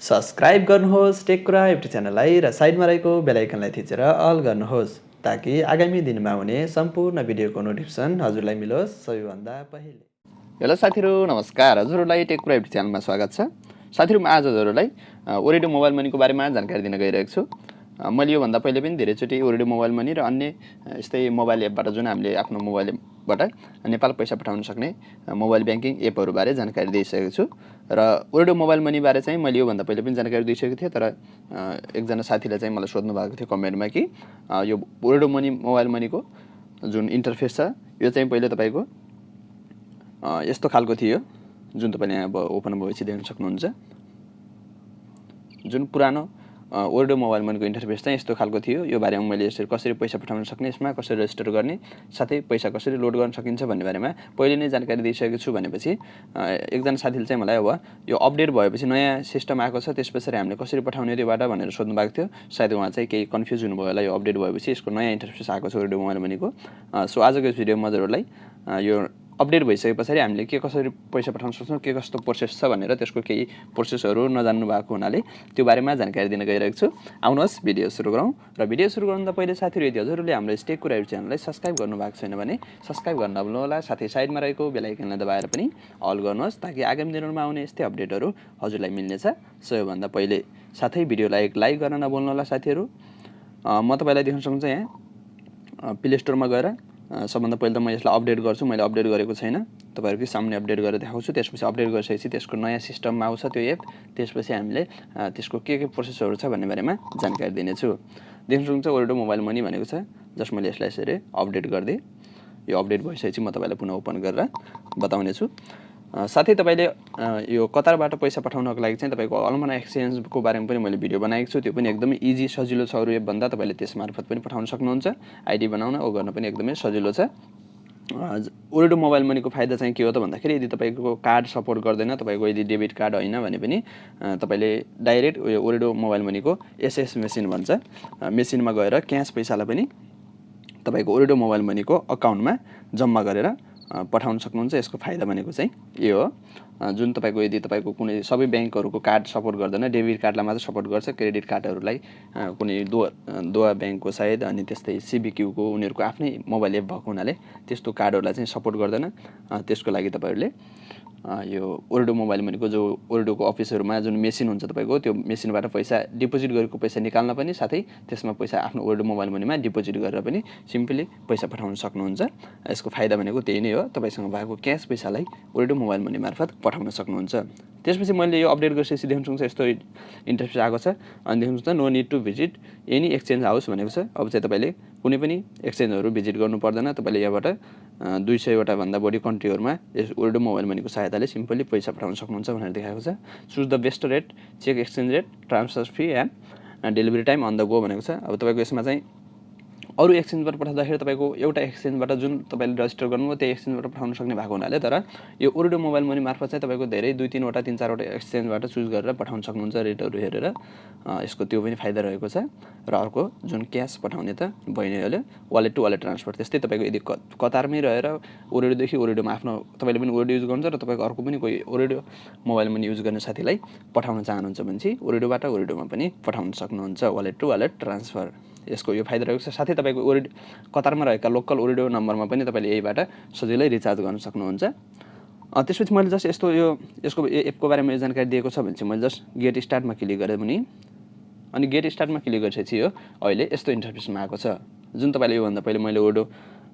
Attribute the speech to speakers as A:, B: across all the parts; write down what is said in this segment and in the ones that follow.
A: Subscribe गर्नुहोस् टेककुरा YouTube च्यानललाई र साइडमा रहेको बेल आइकनलाई थिचेर अल गर्नुहोस् ताकि आगामी दिनमा हुने सम्पूर्ण भिडियोको नोटिफिकेसन हजुरलाई मिलोस् सबैभन्दा पहिले।
B: हेलो साथीहरु, नमस्कार। हजुरहरूलाई टेककुरा युट्युब च्यानलमा स्वागत छ। साथीहरु, म आज हजुरहरूलाई ओरेडो मोबाइल मनीको बारेमा जानकारी दिन गइरहेको छु। मैले यो भन्दा पहिले पनि धेरैचोटि ओरेडो मोबाइल मनी र अन्य यस्तै मोबाइल एपबाट जुन हामीले आफ्नो मोबाइलबाट नेपाल पैसा पठाउन सक्ने मोबाइल ब्याङ्किङ एपहरु बारे जानकारी दिइसकेको छु र ओरेडो मोबाइल मनी बारे चाहिँ मैले यो भन्दा पहिले पनि जानकारी दिइसकेको थिएँ, तर एकजना साथीले चाहिँ मलाई सोध्नु भएको थियो कमेन्टमा कि यो ओरेडो मनी मोबाइल मनीको जुन इन्टरफेस छ यो चाहिँ पहिले तपाईको यस्तो खालको थियो, जुन तपाईले अब ओपन भएपछि देख्न सक्नुहुन्छ। जुन पुरानो ओरेडो मोबाइल मनीको इन्टरफेस चाहिँ यस्तो खालको थियो। यो बारेमा मैले यसरी कसरी पैसा पठाउन सक्ने, यसमा कसरी रेजिस्टर गर्ने, साथै पैसा कसरी लोड गर्न सकिन्छ भन्ने बारेमा पहिले नै जानकारी दिइसकेको छु भनेपछि एकजना साथीले चाहिँ मलाई अब यो अपडेट भएपछि नयाँ सिस्टम आएको छ त्यसपछि हामीले कसरी पठाउने त्योबाट भनेर सोध्नु भएको थियो। सायद उहाँ चाहिँ केही कन्फ्युज हुनुभयो होला। यो अपडेट भएपछि यसको नयाँ इन्टरफेस आएको छ ओरेडो मोबाइल मनीको। सो आजको यस भिडियोमा हजुरहरूलाई यो अपडेट भइसकेपछि हामीले के कसरी पैसा पठाउन सक्छौं, के कस्तो प्रोसेस छ भनेर त्यसको केही प्रोसेसहरु नजान्नु भएको हुनाले त्यो बारेमा जानकारी दिन गइरहेको छु। आउनुहोस् भिडियो सुरु गरौँ। र भिडियो सुरु गर्नुभन्दा पहिले साथीहरु, यदि हजुरले हाम्रो टेककुरा युट्युब च्यानललाई सब्स्क्राइब गर्नु भएको छैन भने सब्स्क्राइब गर्न नभुल्नु होला। साथै साइडमा रहेको बेल आइकनलाई दबाएर पनि अल गर्नुहोस् ताकि आगामी दिनहरुमा आउने यस्तै अपडेटहरु हजुरलाई मिल्नेछ सबैभन्दा पहिले। साथै भिडियोलाई एक लाइक गर्न नभुल्नु होला साथीहरु। म तपाईलाई देख्न सक्नुहुन्छ यहाँ प्ले स्टोरमा गएर सबभन्दा पहिले त म यसलाई अपडेट गर्छु। मैले अपडेट गरेको छैन, तपाईहरुकै सामने अपडेट गरेर देखाउँछु। त्यसपछि अपडेट गरिसकेपछि त्यसको नयाँ सिस्टममा आउँछ त्यो एप। त्यसपछि हामीले त्यसको के प्रोसेसहरु छ भन्ने बारेमा जानकारी दिनेछु। देख्न सक्नुहुन्छ ओरेडो मोबाइल मनी भनेको छ। जस्ट मैले यसलाई यसरी अपडेट गर्दै यो अपडेट भइसकेपछि म तपाईलाई पुनः ओपन गरेर बताउने छु। साथै तपाईले यो कतारबाट पैसा पठाउनको लागि चाहिँ तपाईको अलमना एक्सचेन्जको बारेमा पनि मैले भिडियो बनाएको छु। त्यो पनि एकदमै इजी सजिलो छ। अरु एप भन्दा तपाईले त्यसमार्फत पनि पठाउन सक्नुहुन्छ। आईडी बनाउन ओ गर्न पनि एकदमै सजिलो छ। ओरेडो मोबाइल मनीको फाइदा चाहिँ के हो त भन्दाखेरि यदि तपाईको कार्ड सपोर्ट गर्दैन, तपाईको यदि डेबिट कार्ड हैन भने पनि तपाईले डाइरेक्ट ओरेडो मोबाइल मनीको एसएस मेसिन भन्छ मेसिनमा गएर क्याश पैसालाई पनि तपाईको ओरेडो मोबाइल मनीको अकाउन्टमा जम्मा गरेर पठाउन सक्नुहुन्छ। यसको फाइदा भनेको चाहिँ यो हो। जुन तपाईको यदि तपाईको कुनै सबै बैंकहरुको कार्ड सपोर्ट गर्दैन, डेबिट कार्डलाई मात्र सपोर्ट गर्छ, क्रेडिट कार्डहरुलाई कुनै दोहा बैंकको सायद अनि त्यस्तै सीबीक्यू को उनीहरुको आफ्नै मोबाइल एप भएको हुनाले त्यस्तो कार्डहरुलाई चाहिँ सपोर्ट गर्दैन। त्यसको लागि तपाईहरुले यो ओरेडो मोबाइल मनीको जो ओरेडोको अफिसहरुमा जुन मेसिन हुन्छ तपाईको त्यो मेसिनबाट पैसा डिपोजिट गरेको पैसा निकाल्न पनि साथै त्यसमा पैसा आफ्नो ओरेडो मोबाइल मनीमा डिपोजिट गरेर पनि सिम्पली पैसा पठाउन सक्नुहुन्छ। यसको फाइदा भनेको त्यही नै हो। तपाईसँग भएको क्याश पैसालाई ओरेडो मोबाइल मनी मार्फत पठाउन सक्नुहुन्छ। त्यसपछि मैले यो अपडेट गरिसकेपछि देख्न सक्नुहुन्छ यस्तो इन्टरफेस आएको छ। अनि देख्न सक्नुहुन्छ no need to visit any exchange house भनेको छ। अब चाहिँ तपाईले कुनै पनि एक्सचेन्जहरु भिजिट गर्नु पर्दैन। तपाईले यहाँबाट 200 वटा भन्दा बढी कन्ट्रीहरुमा यस ओरेडो मोबाइल मनीको सहायताले सिम्पली पैसा पठाउन सक्नुहुन्छ भनेर देखाएको छ। Choose the best rate, check exchange rate, transfer fee and delivery time on the go भनेको छ। अब तपाईको यसमा चाहिँ अरु एक्सचेन्जबाट पठाउँदाखेरि तपाईको एउटा एक्सचेन्जबाट जुन तपाईले रजिस्टर गर्नुभयो त्यो एक्सचेन्जबाट पठाउन सक्ने भएको हुनाले, तर यो ओरेडो मोबाइल मनी मार्फत चाहिँ तपाईको धेरै 2-3 वटा 3-4 वटा एक्सचेन्जबाट चुज गरेर पठाउन सक्नुहुन्छ रेटहरु हेरेर। यसको त्यो पनि फाइदा रहेको छ। र अर्को जुन क्याश पठाउने त भइ नै हाल्यो, वालेट टु वालेट ट्रान्सफर। त्यस्तै तपाईको यदि कतारमै रहेर ओरेडो देखि ओरेडोमा आफ्नो तपाईले पनि ओरेडो युज गर्नुहुन्छ र तपाईको अर्को पनि कोही ओरेडो मोबाइल मनी युज गर्ने साथीलाई पठाउन चाहनुहुन्छ भने चाहिँ ओरेडोबाट ओरेडोमा पनि पठाउन सक्नुहुन्छ, वालेट टु वालेट ट्रान्सफर। यसको यो फाइदा रहेको छ। साथै तपाईको कतारमा रहेका लोकल ओरेडो नम्बरमा पनि तपाईले यहीबाट सजिलै रिचार्ज गर्न सक्नुहुन्छ। त्यसपछि मैले जस्ट यसको एपको बारेमा जानकारी दिएको छ भने चाहिँ मैले जस्ट गेट स्टार्टमा क्लिक गरे पनि अनि गेट स्टार्टमा क्लिक गरिसकेपछि यो अहिले यस्तो इन्टरफेसमा आएको छ। जुन तपाईले यो भन्दा पहिले मैले ओरेडो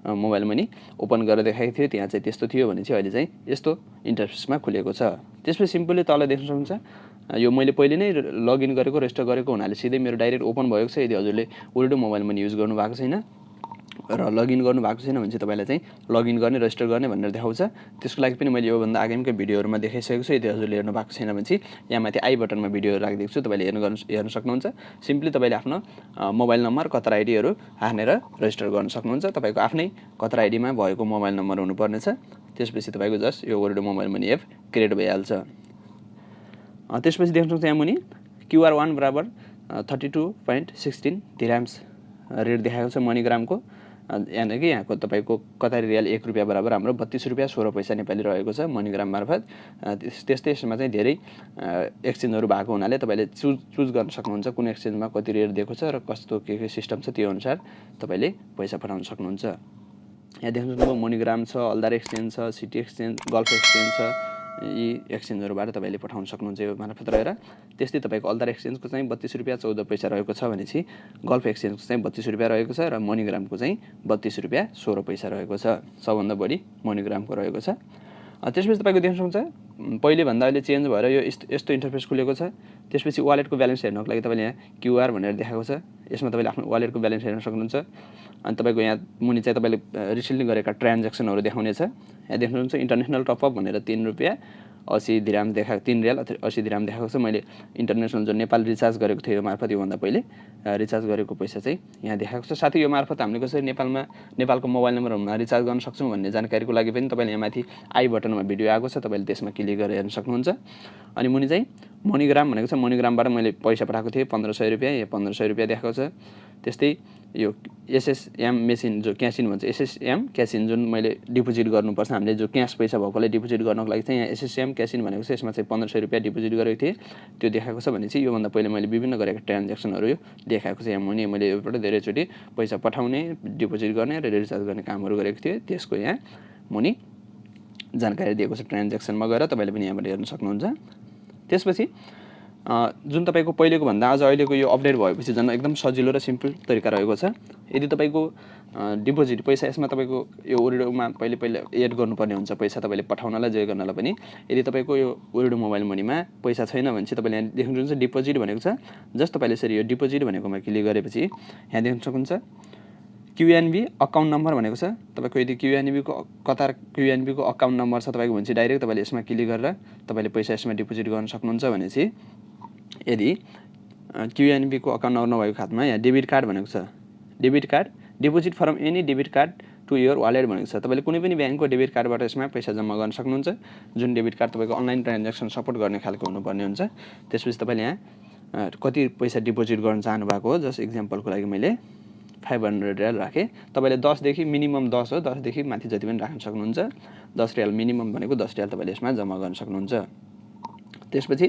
B: मोबाइल मनी ओपन गरेर देखाएको थिएँ त्यहाँ चाहिँ त्यस्तो थियो भने चाहिँ अहिले चाहिँ यस्तो इन्टरफेसमा खुलेको छ। त्यसपछि सिम्पली तल देख्न सक्नुहुन्छ यो मैले पहिले नै लगइन गरेको रेजिस्टर गरेको हुनाले सिधै मेरो डाइरेक्ट ओपन भएको छ। यदि हजुरले ओरेडो मोबाइल मनी युज गर्नु भएको छैन र लगइन गर्नु भएको छैन भने चाहिँ तपाईलाई चाहिँ लगइन गर्ने रेजिस्टर गर्ने भनेर देखाउँछ। त्यसको लागि पनि मैले यो भन्दा अगाडिकै भिडियोहरुमा देखाइसकेको छु। यदि हजुरले हेर्नु भएको छैन भने चाहिँ यहाँ माथि आई बटनमा भिडियो राखिदिएको छु, तपाईले हेर्न सक्नुहुन्छ। सिम्पली तपाईले आफ्नो मोबाइल नम्बर कतार आईडीहरु हानेर रेजिस्टर गर्न सक्नुहुन्छ। तपाईको आफ्नै कतार आईडीमा भएको मोबाइल नम्बर हुनुपर्ने छ। त्यसपछि तपाईको जस्ट यो ओरेडो मोबाइल मनी एप क्रिएट भइहाल्छ। त्यसपछि देख्न सक्नुहुन्छ यहाँ मुनि QR1 बराबर 32.16 दिराम्स रेट देखाएको छ मनीग्रामको। यानि कि यहाँको तपाईँको कतारी रियाल 1 रुपियाँ बराबर हाम्रो 32 रुपियाँ 16 पैसा नेपाली रहेको छ मनीग्राम मार्फत। त्यस्तै यसमा चाहिँ धेरै एक्सचेन्जहरू भएको हुनाले तपाईँले चुज गर्न सक्नुहुन्छ कुन एक्सचेन्जमा कति रेट दिएको छ र कस्तो के सिस्टम छ त्यो अनुसार तपाईँले पैसा पठाउन सक्नुहुन्छ। यहाँ देख्नु सक्नुभयो मनीग्राम छ, हलदार एक्सचेन्ज छ, सिटी एक्सचेन्ज, गल्फ एक्सचेन्ज छ। यी एक्सचेन्जहरूबाट तपाईँले पठाउन सक्नुहुन्छ यो मार्फत रहेर। त्यस्तै तपाईँको हलदार एक्सचेन्जको चाहिँ 32 रुपियाँ 14 पैसा रहेको छ भनेपछि गल्फ एक्सचेन्जको चाहिँ 32 रुपियाँ रहेको छ र मनीग्रामको चाहिँ 32 रुपियाँ 16 पैसा रहेको छ। सबभन्दा बढी मनीग्रामको रहेको छ। त्यसपछि तपाईँको देख्न सक्नुहुन्छ पहिले भन्दा अहिले चेन्ज भएर यो यस्तो इन्टरफेस खुलेको छ। त्यसपछि वालेटको ब्यालेन्स हेर्नको लागि तपाईँले यहाँ क्युआर भनेर देखाएको छ। यसमा तपाईँले आफ्नो वालेटको ब्यालेन्स हेर्न सक्नुहुन्छ। अनि तपाईँको यहाँ मुनि चाहिँ तपाईँले रिसेन्टली गरेका ट्रान्ज्याक्सनहरू देखाउनेछ। यहाँ देख्नुहुन्छ इन्टरनेसनल टपअप भनेर 3 रुपियाँ 80 दिराम देखाएको 3 रियाल 80 दिराम देखाएको छ। मैले इन्टरनेसनल जो नेपाल रिचार्ज गरेको थिएँ यो मार्फत योभन्दा पहिले रिचार्ज गरेको पैसा चाहिँ यहाँ देखाएको छ। साथै यो मार्फत हामीले कसरी नेपालको मोबाइल नम्बरमा रिचार्ज गर्न सक्छौँ भन्ने जानकारीको लागि पनि तपाईँले यहाँ माथि आई बटनमा भिडियो आएको छ, तपाईँले त्यसमा क्लिक गरेर हेर्न सक्नुहुन्छ। अनि मुनि चाहिँ मनीग्राम भनेको छ, मनीग्रामबाट मैले पैसा पठाएको थिएँ 1500 रुपियाँ, यहाँ 1500 रुपियाँ देखाएको छ। त्यस्तै यो एसएसएम मेसिन जो क्यास इन भन्छ, एसएसएम क्यास इन जुन मैले डिपोजिट गर्नुपर्छ हामीले जो क्यास पैसा भएकोलाई डिपोजिट गर्नको लागि चाहिँ यहाँ एसएसएम क्यास इन भनेको छ। यसमा चाहिँ 1500 रुपियाँ डिपोजिट गरेको थिएँ त्यो देखाएको छ भने चाहिँ योभन्दा पहिले मैले विभिन्न गरेका ट्रान्ज्याक्सनहरू यो देखाएको छ। यहाँ मुनि मैले योबाट धेरैचोटि पैसा पठाउने, डिपोजिट गर्ने र रिचार्ज गर्ने कामहरू गरेको थिएँ। त्यसको यहाँ मुनि जानकारी दिएको छ ट्रान्ज्याक्सनमा गएर तपाईँले पनि यहाँबाट हेर्न सक्नुहुन्छ। त्यसपछि जुन तपाईँको पहिलेको भन्दा आज अहिलेको यो अपडेट भएपछि झन् एकदम सजिलो र सिम्पल तरिका रहेको छ। यदि तपाईँको डिपोजिट पैसा यसमा तपाईँको यो ओरेडोमा पहिले एड गर्नुपर्ने हुन्छ पैसा तपाईँले पठाउनलाई जे गर्नलाई पनि। यदि तपाईँको यो ओरेडो मोबाइल मनीमा पैसा छैन भने चाहिँ तपाईँले यहाँ देख्नुहुन्छ डिपोजिट भनेको छ। जस्ट तपाईँले यसरी यो डिपोजिट भनेकोमा क्लिक गरेपछि यहाँ देख्न सक्नुहुन्छ क्युएनबी अकाउन्ट नम्बर भनेको छ। तपाईँको यदि कतार क्युएनबीको अकाउन्ट नम्बर छ तपाईँको भने चाहिँ डाइरेक्ट तपाईँले यसमा क्लिक गरेर तपाईँले पैसा यसमा डिपोजिट गर्न सक्नुहुन्छ। भनेपछि यदि क्युएनबीको अकाउन्ट नम्बर नभएको खातामा यहाँ डेबिट कार्ड भनेको छ, debit card deposit from any debit card to your wallet भनेको छ। तपाईँले कुनै पनि ब्याङ्कको डेबिट कार्डबाट यसमा पैसा जम्मा गर्न सक्नुहुन्छ। जुन डेबिट कार्ड तपाईँको अनलाइन ट्रान्ज्याक्सन सपोर्ट गर्ने खालको हुनुपर्ने हुन्छ। त्यसपछि तपाईँले यहाँ कति पैसा डिपोजिट गर्न चाहनु भएको हो, जस्ट इक्जाम्पलको लागि मैले 500 रियाल राखेँ। तपाईँले 10 देखि मिनिमम 10 हो, 10 देखि माथि जति पनि राख्न सक्नुहुन्छ। 10 रियाल मिनिमम भनेको 10 रियाल तपाईँले यसमा जम्मा गर्न सक्नुहुन्छ। त्यसपछि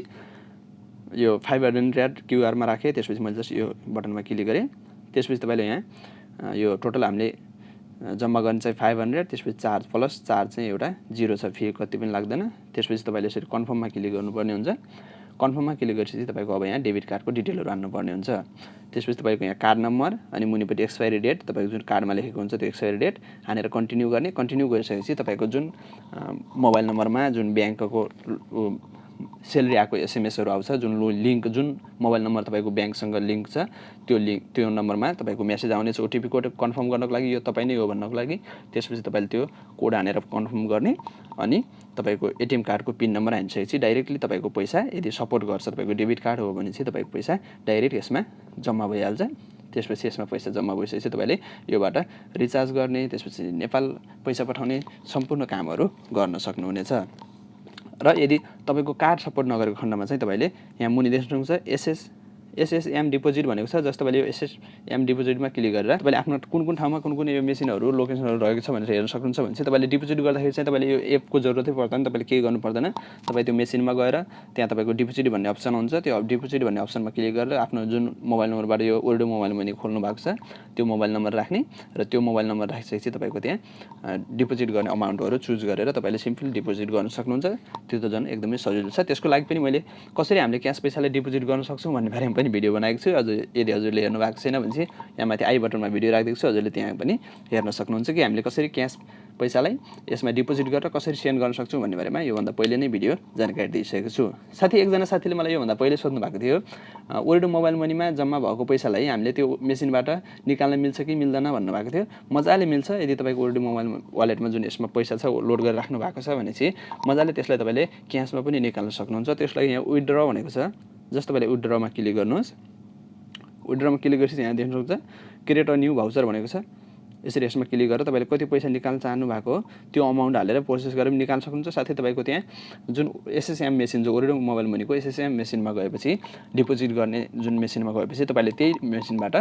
B: यो 500 रियाल क्युआरमा राखेँ। त्यसपछि मैले जस्ट यो बटनमा क्लिक गरेँ। त्यसपछि तपाईँले यहाँ यो टोटल हामीले जम्मा गर्ने चाहिँ 500, त्यसपछि चार्ज प्लस चार्ज चाहिँ एउटा 0 छ, फी कति पनि लाग्दैन। त्यसपछि तपाईँले यसरी कन्फर्ममा क्लिक गर्नुपर्ने हुन्छ। कन्फर्ममा क्लिक गरेपछि तपाईँको अब यहाँ डेबिट कार्डको डिटेलहरू हाल्नुपर्ने हुन्छ। त्यसपछि तपाईँको यहाँ कार्ड नम्बर अनि मुनिपट्टि एक्सपायरी डेट, तपाईँको जुन कार्डमा लेखेको हुन्छ त्यो एक्सपायरी डेट हानेर कन्टिन्यू गर्ने। कन्टिन्यू गरिसकेपछि तपाईँको जुन मोबाइल नम्बरमा जुन ब्याङ्कको सेलेरी आएको एसएमएसहरू आउँछ, जुन लिङ्क जुन मोबाइल नम्बर तपाईँको ब्याङ्कसँग लिङ्क छ त्यो नम्बरमा तपाईँको मेसेज आउनेछ ओटिपी कोड कन्फर्म गर्नको लागि, यो तपाईँ नै हो भन्नको लागि। त्यसपछि तपाईँले त्यो कोड हानेर कन्फर्म गर्ने अनि तपाईँको एटिएम कार्डको पिन नम्बर हानिसकेपछि डाइरेक्टली तपाईँको पैसा यदि सपोर्ट गर्छ तपाईँको डेबिट कार्ड हो भने चाहिँ तपाईँको पैसा डाइरेक्ट यसमा जम्मा भइहाल्छ। त्यसपछि यसमा पैसा जम्मा भइसकेपछि तपाईँले योबाट रिचार्ज गर्ने, त्यसपछि नेपाल पैसा पठाउने सम्पूर्ण कामहरू गर्न सक्नुहुनेछ। र यदि तपाईँको कार्ड सपोर्ट नगरेको खण्डमा चाहिँ तपाईँले यहाँ मुनि देख्नुहुन्छ एसएसएम डिपोजिट भनेको छ। जस्तो तपाईँले यो एसएसएम डिपोजिटमा क्लिक गरेर तपाईँले आफ्नो कुन ठाउँमा कुन यो मेसिनहरू लोकेसनहरू रहेको छ भनेर हेर्न सक्नुहुन्छ भने चाहिँ तपाईँले डिपोजिट गर्दाखेरि चाहिँ तपाईँले यो एपको जरुरतै पर्दैन, तपाईँले केही गर्नु पर्दैन। तपाईँ त्यो मेसिनमा गएर त्यहाँ तपाईँको डिपोजिट भन्ने अप्सन हुन्छ, त्यो डिपोजिट भन्ने अप्सनमा क्लिक गरेर आफ्नो जुन मोबाइल नम्बरबाट यो ओरेडो मोबाइल मनी खोल्नु भएको छ त्यो मोबाइल नम्बर राख्ने र त्यो मोबाइल नम्बर राखिसकेपछि तपाईँको त्यहाँ डिपोजिट गर्ने अमाउन्टहरू चुज गरेर तपाईँले सिम्पली डिपोजिट गर्न सक्नुहुन्छ। त्यो त झन् एकदमै सजिलो छ। त्यसको लागि पनि मैले कसरी हामीले क्यास पैसाले डिपोजिट गर्न सक्छौँ भन्ने बारेमा पनि भिडियो बनाएको छु। यदि हजुरले हेर्नु भएको छैन भने चाहिँ यहाँ माथि आई बटनमा भिडियो राखिदिएको छु, हजुरले त्यहाँ पनि हेर्न सक्नुहुन्छ कि हामीले कसरी क्यास पैसालाई यसमा डिपोजिट गरेर कसरी सेन्ड गर्न सक्छौँ भन्ने बारेमा योभन्दा पहिले नै भिडियो जानकारी दिइसकेको छु। साथै एकजना साथीले मलाई योभन्दा पहिले सोध्नु भएको थियो ओरेडो मोबाइल मनीमा जम्मा भएको पैसालाई हामीले त्यो मेसिनबाट निकाल्न मिल्छ कि मिल्दैन भन्नुभएको थियो। मजाले मिल्छ। यदि तपाईँको ओरेडो मोबाइल वालेटमा जुन यसमा पैसा छ लोड गरेर राख्नु भएको छ भने चाहिँ मजाले त्यसलाई तपाईँले क्यासमा पनि निकाल्न सक्नुहुन्छ। त्यसलाई यहाँ विथड्र भनेको छ, जस्तो तपाईँले विथड्रमा क्लिक गर्नुहोस्। विथड्रमा क्लिक गरेपछि यहाँ देख्नुहुन्छ क्रिएट अ न्यू भाउचर भनेको छ। यसरी यसमा क्लिक गरेर तपाईँले कति पैसा निकाल्न चाहनु भएको हो त्यो अमाउन्ट हालेर प्रोसेस गरेर पनि निकाल्न सक्नुहुन्छ। साथै तपाईँको त्यहाँ जुन एसएसएम मेसिन जो ओरेडो मोबाइल मनीको एसएसएम मेसिनमा गएपछि डिपोजिट गर्ने जुन मेसिनमा गएपछि तपाईँले त्यही मेसिनबाट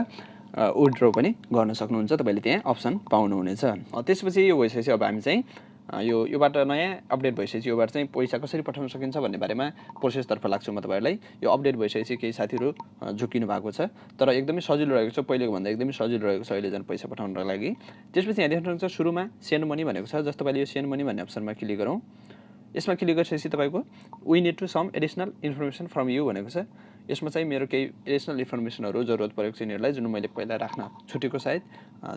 B: विथड्र पनि गर्न सक्नुहुन्छ। तपाईले त्यहाँ अप्सन पाउनुहुनेछ। त्यसपछि यो भइसकेपछि अब हामी चाहिँ योबाट नयाँ अपडेट भइसकेपछि योबाट चाहिँ पैसा कसरी पठाउन सकिन्छ भन्ने बारेमा प्रोसेसतर्फ लाग्छु म तपाईहरुलाई। यो अपडेट भइसकेपछि केही साथीहरु झुकिनु भएको छ, तर एकदमै सजिलो रहेको छ, पहिलेको भन्दा एकदमै सजिलो रहेको छ अहिले जन पैसा पठाउनको लागि। त्यसपछि यहाँ देख्नुहुन्छ सुरुमा सेन्ड मनी भनेको छ। जस्तो तपाईले यो सेन्ड मनी भन्ने अप्सनमा क्लिक गरौँ। यसमा क्लिक गरिसकेपछि तपाईको we need to some additional information from you भनेको छ। यसमा चाहिँ मेरो केही एडिसनल इन्फर्मेसनहरु जरुरत परेको छ यिनीहरुलाई, जुन मैले पहिला राख्न छुटेको सायद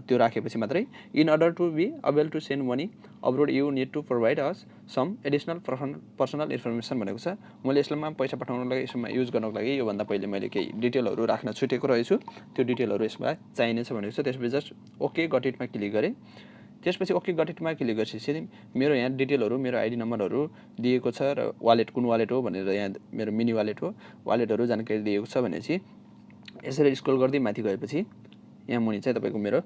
B: त्यो राखेपछि मात्रै। In order to be able to send money abroad you need to provide us some additional personal information भनेको छ। मैले यसमा पैसा पठाउनको लागि यसमा युज गर्नको लागि यो भन्दा पहिले मैले केही डिटेलहरु राख्न छुटेको रहेछु, त्यो डिटेलहरु यसमा चाहिनेछ भनेको छ। त्यसपछि जस्ट ओके गट इटमा क्लिक गरे। त्यसपछि ओके गट इटमा क्लिक गरेपछि मेरो यहाँ डिटेलहरु, मेरो आइडी नम्बरहरु दिएको छ र वालेट कुन वालेट हो भनेर यहाँ मेरो मिनी वालेट हो, वालेटहरु जानकारी दिएको छ भनेपछि यसरी स्क्रल गर्दै माथि गएपछि यहाँ मुनि चाहिँ तपाईको मेरो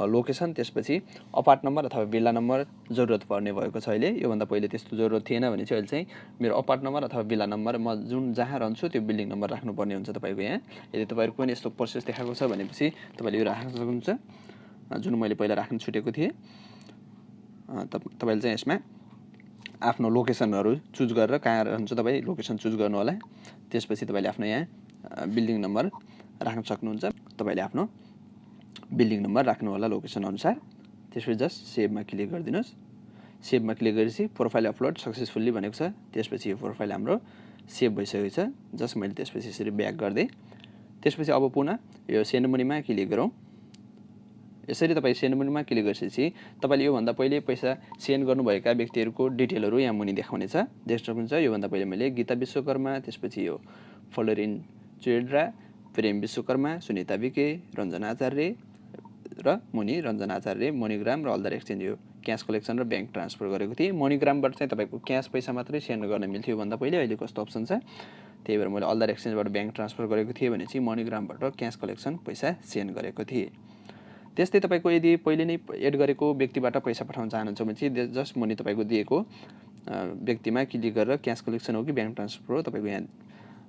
B: लोकेसन, त्यसपछि अपार्ट नम्बर अथवा बिल्ला नम्बर जरुरत पर्ने भएको छ अहिले। यो भन्दा पहिले त्यस्तो जरुरत थिएन भने चाहिँ अहिले चाहिँ मेरो अपार्ट नम्बर अथवा बिल्ला नम्बर म जुन जहाँ रहन्छु त्यो बिल्डिङ नम्बर राख्नुपर्ने हुन्छ तपाईको यहाँ। यदि तपाईहरुको पनि यस्तो प्रोसेस देखाएको छ भनेपछि तपाईले यो राख्न सक्नुहुन्छ, जुन मैले पहिला राख्न छुटेको थिए। तपाईले चाहिँ यसमा आफ्नो लोकेसनहरु चुज गरेर कहाँ रहन्छ तपाई लोकेसन चुज गर्नु होला। त्यसपछि तपाईले आफ्नो यहाँ बिल्डिङ नम्बर राख्न सक्नुहुन्छ। तपाईले आफ्नो बिल्डिङ नम्बर राख्नु होला लोकेसन अनुसार। त्यसपछि जस्ट सेभमा क्लिक गरिदिनुस्। सेभमा क्लिक गरेपछि प्रोफाइल अपलोड सक्सेसफुली भनेको छ। त्यसपछि यो प्रोफाइल हाम्रो सेभ भइसकेको छ। जस्ट मैले त्यसपछि यसरी ब्याक गर्दै त्यसपछि अब पुनः यो सेन्ड मनीमा क्लिक गरौँ। यसरी तपाई सेन्ड मनीमा क्लिक गरेपछि तपाईले यो भन्दा पहिले पैसा सेन्ड गर्नुभएका व्यक्तिहरुको डिटेलहरु यहाँ मुनि देखाउने छ। देख्न सक्नुहुन्छ यो भन्दा पहिले मैले गीता विश्वकर्मा, त्यसपछि यो फोल्डरिन चेड्रा, प्रेम विश्वकर्मा, सुनिता विके, रञ्जना आचार्य र मुनि रञ्जना आचार्य, मनीग्राम र अल्दर एक्सचेन्ज यो क्याश कलेक्सन र बैंक ट्रान्सफर गरेको थिए। मनीग्रामबाट चाहिँ तपाईको क्याश पैसा मात्रै सेन्ड गर्न मिल्थ्यो भन्दा पहिले, अहिले कस्तो अप्सन छ। त्यही भएर मैले अल्दर एक्सचेन्जबाट बैंक ट्रान्सफर गरेको थिए भने चाहिँ मनीग्रामबाट क्याश कलेक्सन पैसा सेन्ड गरेको थिए। त्यस्तै तपाईको यदि पहिले नै एड गरेको व्यक्तिबाट पैसा पठाउन चाहनुहुन्छ भने चाहिँ जस्ट मुनि तपाईको दिएको व्यक्तिमा क्लिक गरेर क्याश कलेक्सन हो कि बैंक ट्रान्सफर हो तपाईको यहाँ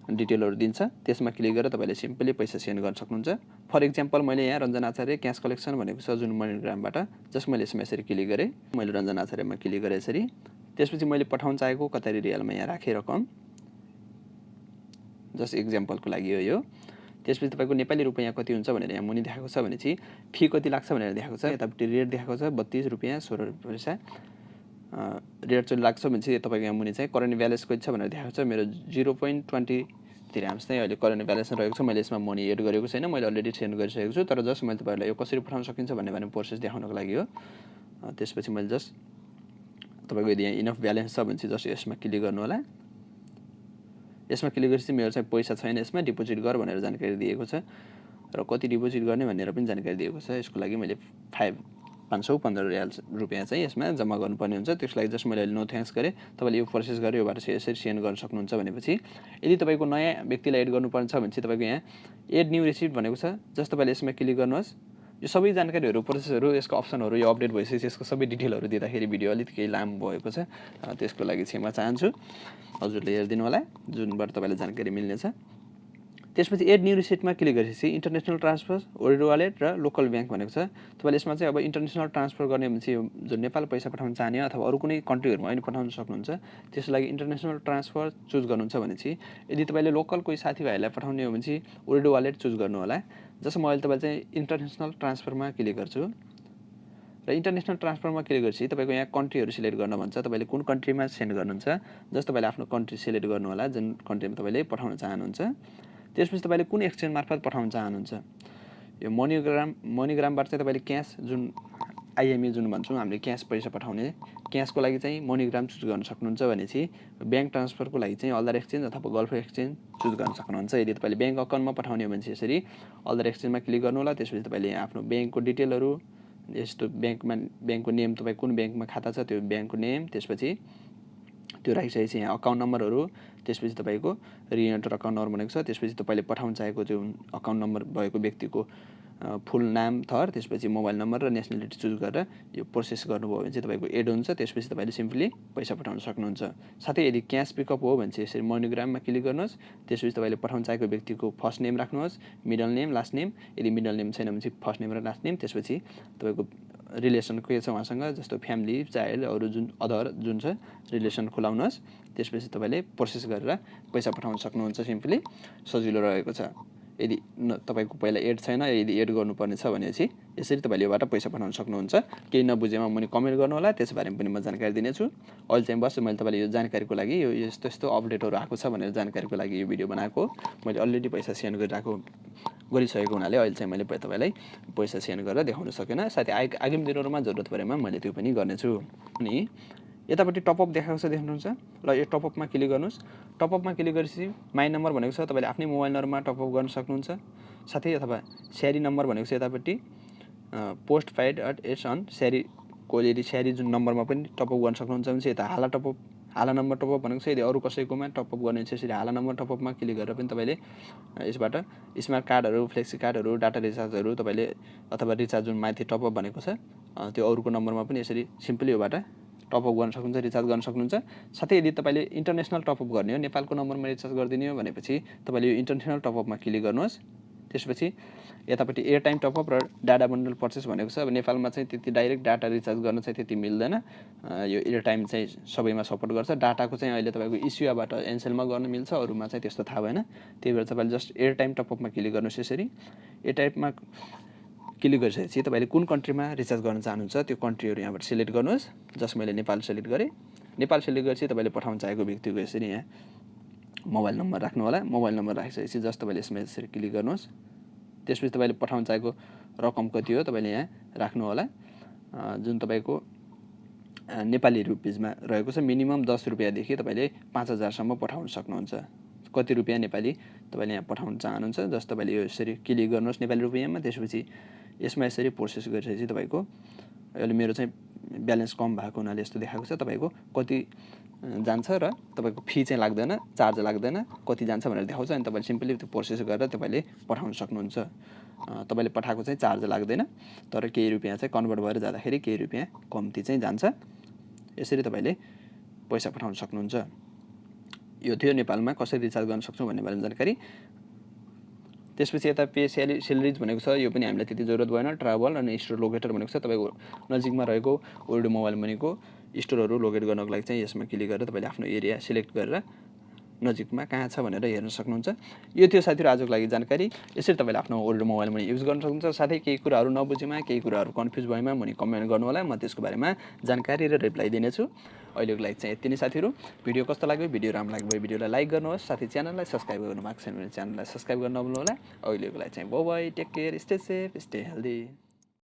B: डिटेलहरु दिन्छ। त्यसमा क्लिक गरेर तपाईले सिम्पली पैसा सेन्ड गर्न सक्नुहुन्छ। फर एक्जाम्पल मैले यहाँ रञ्जना आचार्य क्याश कलेक्सन भनेको छ जुन मनीग्रामबाट, जस्ट मैले यसमा यसरी क्लिक गरे। मैले रञ्जना आचार्यमा क्लिक गरे यसरी। त्यसपछि मैले पठाउन चाहेको कतारी रियालमा यहाँ राखे रकम, जस्ट एक्जाम्पलको लागि हो यो। त्यसपछि तपाईको नेपाली रुपैयाँ कति हुन्छ भनेर यहाँ मुनि देखाएको छ भने चाहिँ फी कति लाग्छ भनेर देखाएको छ। यतापट्टि रेट देखाएको छ 32 रुपैयाँ 16 पैसा। रेट चाहिँ लाग्छ भने चाहिँ तपाईको यहाँ मुनि चाहिँ करेन्ट ब्यालेन्स कति छ भनेर देखाएको छ। मेरो 0.20 दिरहम्स चाहिँ अहिले करेन्ट ब्यालेन्स रहेको छ। मैले यसमा मनी एड गरेको छैन, मैले अलरेडी सेन्ड गरिसकेको छु। तर जस्ट मैले तपाईहरुलाई यो कसरी पठाउन सकिन्छ भन्ने बारेमा प्रोसेस देखाउनको लागि हो। त्यसपछि मैले जस्ट तपाईको यदि यहाँ इनफ ब्यालेन्स छ भने चाहिँ जस्ट यसमा क्लिक गर्नु होला। यसमा क्लिक गरेपछि मेरो चाहिँ पैसा छैन, यसमा डिपोजिट गर भनेर जानकारी दिएको छ र कति डिपोजिट गर्ने भनेर पनि जानकारी दिएको छ। यसको लागि मैले 515 रियाल रुपैयाँ चाहिँ यसमा जम्मा गर्नुपर्ने हुन्छ। त्यसको लागि जस्ट मैले नो थ्याङ्क्स गरे। तपाईले यो प्रोसेस गरे योबाट चाहिँ यसरी सेन्ड गर्न सक्नुहुन्छ भनेपछि यदि तपाईको नयाँ व्यक्तिलाई एड गर्नुपर्छ भने चाहिँ तपाईको यहाँ एड न्यू रिसिप्ट भनेको छ। जस्ट तपाईले यसमा क्लिक गर्नुहोस्। यो सबै जानकारीहरु प्रोसेसहरु यसको अप्सनहरु यो अपडेट भइसकेपछि यसको सबै डिटेलहरु दिँदाखेरि भिडियो अलिक केही लामो भएको छ, त्यसको लागि क्षमा चाहन्छु। हजुरले हेर्दिनु होला जुनबाट तपाईलाई जानकारी मिल्नेछ। त्यसपछि एड न्यू रिसिप्टमा क्लिक गरेपछि इन्टरनेशनल ट्रान्सफर, ओरेडो वालेट र लोकल बैंक भनेको छ। तपाईले यसमा चाहिँ अब इन्टरनेशनल ट्रान्सफर गर्ने भने चाहिँ जो नेपाल पैसा पठाउन चाहने अथवा अरु कुनै कन्ट्रीहरुमा पनि पठाउन सक्नुहुन्छ। त्यसको लागि इन्टरनेशनल ट्रान्सफर चुज गर्नुहुन्छ भने चाहिँ यदि तपाईले लोकल कोही साथीभाइलाई पठाउने हो भने चाहिँ ओरेडो वालेट चुज गर्नु होला। जस्तो म अहिले तपाईलाई चाहिँ इन्टरनेशनल ट्रान्सफरमा क्लिक गर्छु र इन्टरनेशनल ट्रान्सफरमा क्लिक गरेपछि तपाईको यहाँ कन्ट्रीहरु सिलेक्ट गर्न भन्छ। तपाईले कुन कन्ट्रीमा सेन्ड गर्नुहुन्छ जस्तो तपाईले आफ्नो कन्ट्री सिलेक्ट गर्नु होला जुन कन्ट्रीमा तपाईले पठाउन चाहनुहुन्छ। त्यसपछि तपाईले कुन एक्सचेन्ज मार्फत पठाउन चाहनुहुन्छ। यो मनीग्रामबाट चाहिँ तपाईले क्याश जुन आइएमई जुन भन्छौँ हामीले क्याश पैसा पठाउने, क्याशको लागि चाहिँ मनीग्राम चुज गर्न सक्नुहुन्छ भने चाहिँ बैंक ट्रान्सफरको लागि चाहिँ अल्दर एक्सचेन्ज अथवा गल्फ एक्सचेन्ज चुज गर्न सक्नुहुन्छ। यदि तपाईले बैंक अकाउन्टमा पठाउने हो भने चाहिँ यसरी अल्दर एक्सचेन्जमा क्लिक गर्नु होला। त्यसपछि तपाईले आफ्नो बैंकको डिटेलहरु, यस्तो बैंकको नेम तपाई कुन बैंकमा खाता छ त्यो बैंकको नेम, त्यसपछि त्यो राखिसकेपछि यहाँ अकाउन्ट नम्बरहरु, त्यसपछि तपाईको रिएन्टर अकाउन्ट नम्बर भनेको छ। त्यसपछि तपाईले पठाउन चाहेको जुन अकाउन्ट नम्बर भएको व्यक्तिको फुल नाम थर त्यसपछि मोबाइल नम्बर र नेसनालिटी चुज गरेर यो प्रोसेस गर्नुभयो भने चाहिँ तपाईँको एड हुन्छ। त्यसपछि तपाईँले सिम्पली पैसा पठाउन सक्नुहुन्छ। साथै यदि क्यास पिकअप हो भने चाहिँ यसरी मोनोग्राममा क्लिक गर्नुहोस्। त्यसपछि तपाईँले पठाउन चाहेको व्यक्तिको फर्स्ट नेम राख्नुहोस्, मिडल नेम, लास्ट नेम। यदि मिडल नेम छैन भने चाहिँ फर्स्ट नेम र लास्ट नेम। त्यसपछि तपाईँको रिलेसन के छ उहाँसँग, जस्तो फ्यामिली, चाइल्ड, अरू जुन अदर जुन छ रिलेसन खुलाउनुहोस्। त्यसपछि तपाईँले प्रोसेस गरेर पैसा पठाउन सक्नुहुन्छ। सिम्पली सजिलो रहेको छ। यदि तपाईँको पहिला एड छैन, यदि एड गर्नुपर्ने छ भनेपछि यसरी तपाईँले योबाट पैसा पठाउन सक्नुहुन्छ। केही नबुझेमा मैले कमेन्ट गर्नु होला, त्यसबारेमा पनि म जानकारी दिनेछु। अहिले चाहिँ बस मैले तपाईँलाई यो जानकारीको लागि यो यस्तो यस्तो अपडेटहरू आएको छ भनेर जानकारीको लागि यो भिडियो बनाएको। मैले अलरेडी पैसा सेन्ड गरिसकेको हुनाले अहिले चाहिँ मैले तपाईँलाई पैसा सेन्ड गरेर देखाउन सकेन। साथै आगामी दिनहरूमा जरुरत परेमा मैले त्यो पनि गर्नेछु। अनि यतापट्टि टपअप देखाएको छ देख्नुहुन्छ। ल यो टपअपमा क्लिक गर्नुहोस्। टपअपमा क्लिक गरेपछि माई नम्बर भनेको छ, तपाईँले आफ्नै मोबाइल नम्बरमा टपअप गर्न सक्नुहुन्छ। साथै अथवा स्यारी नम्बर भनेको छ यतापट्टि पोस्ट पेड एट्स अन स्यारीको यदि स्यारी जुन नम्बरमा पनि टपअप गर्न सक्नुहुन्छ भने चाहिँ यता हाला नम्बर टपअप भनेको छ। यदि अरू कसैकोमा टपअप गर्ने छ यसरी हाला नम्बर टपअपमा क्लिक गरेर पनि तपाईँले यसबाट स्मार्ट कार्डहरू, फ्लेक्सी कार्डहरू, डाटा रिचार्जहरू तपाईँले अथवा रिचार्ज जुन माथि टपअप भनेको छ त्यो अरूको नम्बरमा पनि यसरी सिम्पली योबाट टपअप गर्न सक्नुहुन्छ, रिचार्ज गर्न सक्नुहुन्छ। साथै यदि तपाईँले इन्टरनेसनल टपअप गर्ने हो, नेपालको नम्बरमा रिचार्ज गरिदिने हो भनेपछि तपाईँले यो इन्टरनेसनल टपअपमा क्लिक गर्नुहोस्। त्यसपछि यतापट्टि एयर टाइम टपअप र डाटा बन्डल पर्चेस भनेको छ। अब नेपालमा चाहिँ त्यति डाइरेक्ट डाटा रिचार्ज गर्न चाहिँ त्यति मिल्दैन। यो एयर टाइम चाहिँ सबैमा सपोर्ट गर्छ। डाटाको चाहिँ अहिले तपाईँको इस्युबाट एनसेलमा गर्न मिल्छ, अरूमा चाहिँ त्यस्तो थाहा भएन। त्यही भएर तपाईँले जस्ट एयर टाइम टपअपमा क्लिक गर्नुहोस्। यसरी एयर टाइममा क्लिक गरिसकेपछि तपाईँले कुन कन्ट्रीमा रिचार्ज गर्न चाहनुहुन्छ त्यो कन्ट्रीहरू यहाँबाट सिलेक्ट गर्नुहोस्। जस्ट मैले नेपाल सिलेक्ट गरेँ। नेपाल सिलेक्ट गरेपछि तपाईँले पठाउन चाहेको व्यक्तिको यसरी यहाँ मोबाइल नम्बर राख्नु होला। मोबाइल नम्बर राखिसकेपछि जस्ट तपाईँले यसमा यसरी क्लिक गर्नुहोस्। त्यसपछि तपाईँले पठाउन चाहेको रकम कति हो तपाईँले यहाँ राख्नु होला। जुन तपाईँको नेपाली रुपिजमा रहेको छ मिनिमम 10 रुपियाँदेखि तपाईँले 5000सम्म पठाउन सक्नुहुन्छ। कति रुपियाँ नेपाली तपाईँले यहाँ पठाउन चाहनुहुन्छ जस्ट तपाईँले यो यसरी क्लिक गर्नुहोस् नेपाली रुपियाँमा। त्यसपछि यसमा यसरी प्रोसेस गरिसकेपछि तपाईँको अहिले मेरो चाहिँ ब्यालेन्स कम भएको हुनाले यस्तो देखाएको छ। तपाईँको कति जान्छ र तपाईँको फी चाहिँ लाग्दैन, चार्ज लाग्दैन, कति जान्छ भनेर देखाउँछ। अनि तपाईँले सिम्पली त्यो प्रोसेस गरेर तपाईँले पठाउन सक्नुहुन्छ। तपाईँले पठाएको चाहिँ चार्ज लाग्दैन, तर केही रुपियाँ चाहिँ कन्भर्ट भएर जाँदाखेरि केही रुपियाँ कम्ती चाहिँ जान्छ। यसरी तपाईँले पैसा पठाउन सक्नुहुन्छ। यो थियो नेपालमा कसरी रिचार्ज गर्न सक्छौँ भन्ने बारेमा जानकारी। त्यसपछि यता पे सेलरिज भनेको छ, यो पनि हामीलाई त्यति जरुरत भएन। ट्राभल अनि स्टोर लोकेटर भनेको छ, तपाईँको नजिकमा रहेको ओरेडो मोबाइल मनीको स्टोरहरू लोकेट गर्नको लागि चाहिँ यसमा क्लिक गरेर तपाईँले आफ्नो एरिया सिलेक्ट गरेर नजिकमा कहाँ छ भनेर हेर्न सक्नुहुन्छ। यो थियो साथीहरू आजको लागि जानकारी। यसरी तपाईँले आफ्नो ओरेडो मोबाइल मनी युज गर्न सक्नुहुन्छ। साथै केही कुराहरू नबुझेमा, केही कुराहरू कन्फ्युज भएमा मुनि कमेन्ट गर्नु होला, म त्यसको बारेमा जानकारी र रिप्लाई दिनेछु। अहिलेको लागि चाहिँ यति नै साथीहरू। भिडियो कस्तो लाग्यो, भिडियो राम्रो लाग्यो भने भिडियोलाई लाइक गर्नुहोस्। साथै च्यानललाई सब्स्क्राइब गर्नु भएको छैन भने च्यानललाई सब्स्क्राइब गर्न नभुल्नु होला। अहिलेको लागि चाहिँ bye bye, take care, stay safe, stay healthy.